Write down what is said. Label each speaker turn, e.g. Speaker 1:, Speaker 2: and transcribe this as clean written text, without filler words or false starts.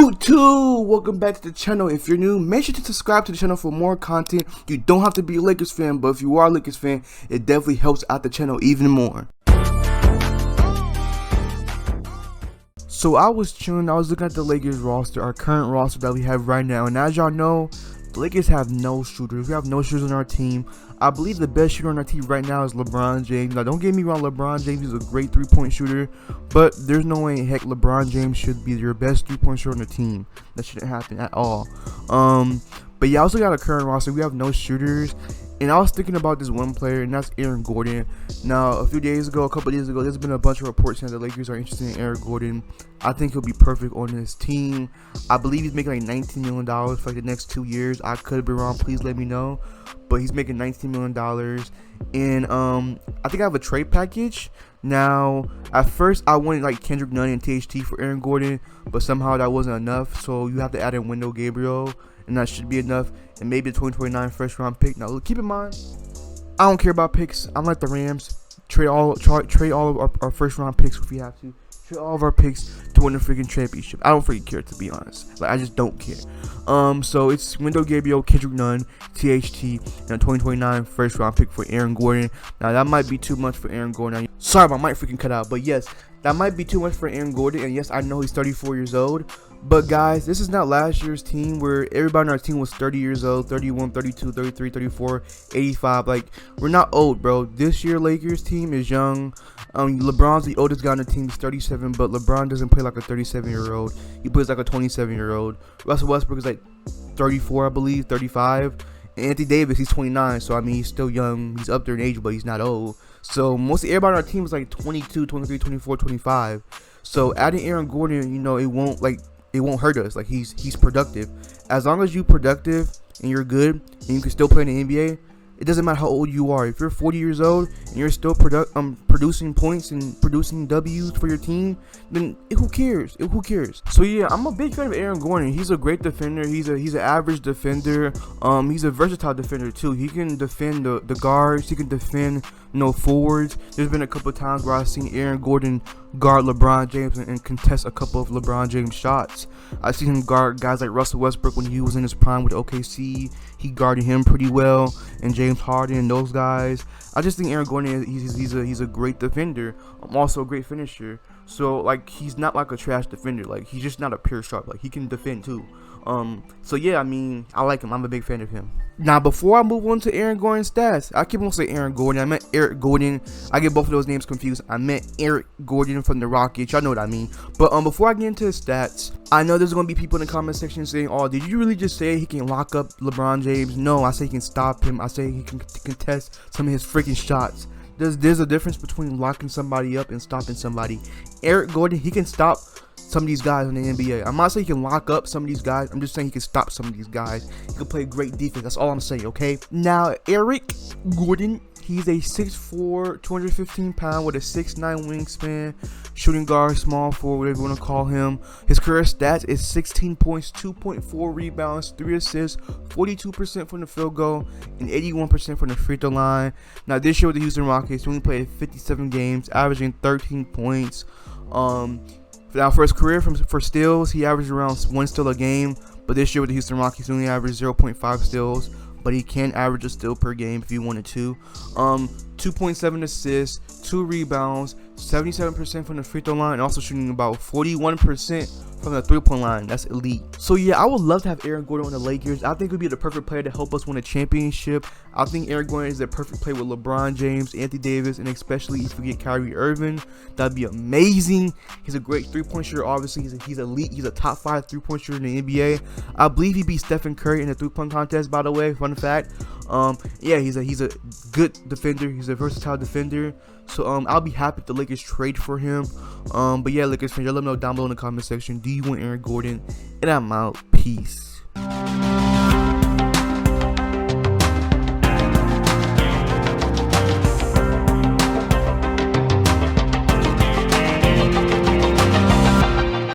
Speaker 1: YouTube, welcome back to the channel. If you're new, make sure to subscribe to the channel for more content. You don't have to be a Lakers fan, but if you are a Lakers fan, it definitely helps out the channel even more. So I was chilling, I was looking at the Lakers roster, our current roster that we have right now, and as y'all know, the Lakers have no shooters. We have no shooters on our team. I believe the best shooter on our team right now is LeBron James. Now, don't get me wrong, LeBron James is a great three-point shooter, but there's no way in heck LeBron James should be your best three-point shooter on the team. That shouldn't happen at all. But yeah, I also got a current roster. We have no shooters, and I was thinking about this one player, and that's Aaron Gordon. Now, a couple days ago, there's been a bunch of reports saying the Lakers are interested in Aaron Gordon. I think he'll be perfect on this team. I believe he's making like $19 million for like the next 2 years. I could be wrong. Please let me know. But he's making $19 million. And I think I have a trade package. Now, at first, I wanted like Kendrick Nunn and THT for Aaron Gordon, but somehow that wasn't enough. So you have to add in Wendell Gabriel, and that should be enough. And maybe a 2029 first round pick. Now, keep in mind, I don't care about picks. I'm like the Rams. Trade all of our first round picks if we have to. Trade all of our picks to win the freaking championship. I don't freaking care, to be honest. Like, I just don't care. So it's Wendell Gabriel, Kendrick Nunn, THT, and a 2029 first round pick for Aaron Gordon. Now that might be too much for Aaron Gordon. Sorry, my mic freaking cut out. But yes, that might be too much for Aaron Gordon. And yes, I know he's 34 years old. But guys, this is not last year's team where everybody on our team was 30 years old, 31, 32, 33, 34, 85. Like, we're not old, bro. This year Lakers team is young. LeBron's the oldest guy on the team. He's 37, but LeBron doesn't play like a 37-year-old. He plays like a 27-year-old. Russell Westbrook is like 34, I believe, 35. And Anthony Davis, he's 29, so I mean, he's still young. He's up there in age, but he's not old. So mostly everybody on our team is like 22, 23, 24, 25. So adding Aaron Gordon, you know, it won't hurt us. Like, he's productive. As long as you're productive and you're good and you can still play in the NBA, it doesn't matter how old you are. If you're 40 years old and you're still producing points and producing W's for your team, then who cares? Who cares? So yeah, I'm a big fan of Aaron Gordon. He's a great defender. He's an average defender. He's a versatile defender too. He can defend the guards. He can defend forwards. There's been a couple of times where I've seen Aaron Gordon guard LeBron James and contest a couple of LeBron James shots. I've seen him guard guys like Russell Westbrook when he was in his prime with OKC. He guarded him pretty well, and James Harden and those guys. I just think Aaron Gordon, he's a great defender. Also a great finisher. So like, he's not like a trash defender. Like, he's just not a pure shot. Like, he can defend too. So yeah, I mean, I like him. I'm a big fan of him. Now, before I move on to Aaron Gordon's stats, I keep on saying Aaron Gordon. I meant Eric Gordon. I get both of those names confused. I meant Eric Gordon from the Rockets. Y'all know what I mean. But before I get into his stats, I know there's gonna be people in the comment section saying, "Oh, did you really just say he can lock up LeBron James?" No, I say he can stop him. I say he can contest some of his freaking shots. There's a difference between locking somebody up and stopping somebody. Eric Gordon, he can stop some of these guys in the NBA. I'm not saying he can lock up some of these guys. I'm just saying he can stop some of these guys. He can play great defense. That's all I'm saying, okay? Now, Eric Gordon, he's a 6'4", 215 pound with a 6'9" wingspan, shooting guard, small forward, whatever you want to call him. His career stats is 16 points, 2.4 rebounds, 3 assists, 42% from the field goal, and 81% from the free throw line. Now, this year with the Houston Rockets, he only played 57 games, averaging 13 points. Now, for his career for steals, he averaged around 1 steal a game. But this year with the Houston Rockets, he only averaged 0.5 steals. But he can average a steal per game if he wanted to. 2.7 assists, 2 rebounds, 77% from the free throw line, and also shooting about 41% from the three-point line. That's elite. So yeah, I would love to have Aaron Gordon on the Lakers. I think he would be the perfect player to help us win a championship. I think Aaron Gordon is the perfect player with LeBron James, Anthony Davis, and especially if we get Kyrie Irving. That'd be amazing. He's a great three-point shooter. Obviously, he's elite. He's a top 5 three-point shooter in the NBA. I believe he beat Stephen Curry in the three-point contest, by the way. Fun fact. Yeah, he's a good defender. He's a versatile defender. So I'll be happy if the Lakers trade for him. But yeah, Lakers fans, y'all let me know down below in the comment section. Do you want Aaron Gordon? And I'm out. Peace.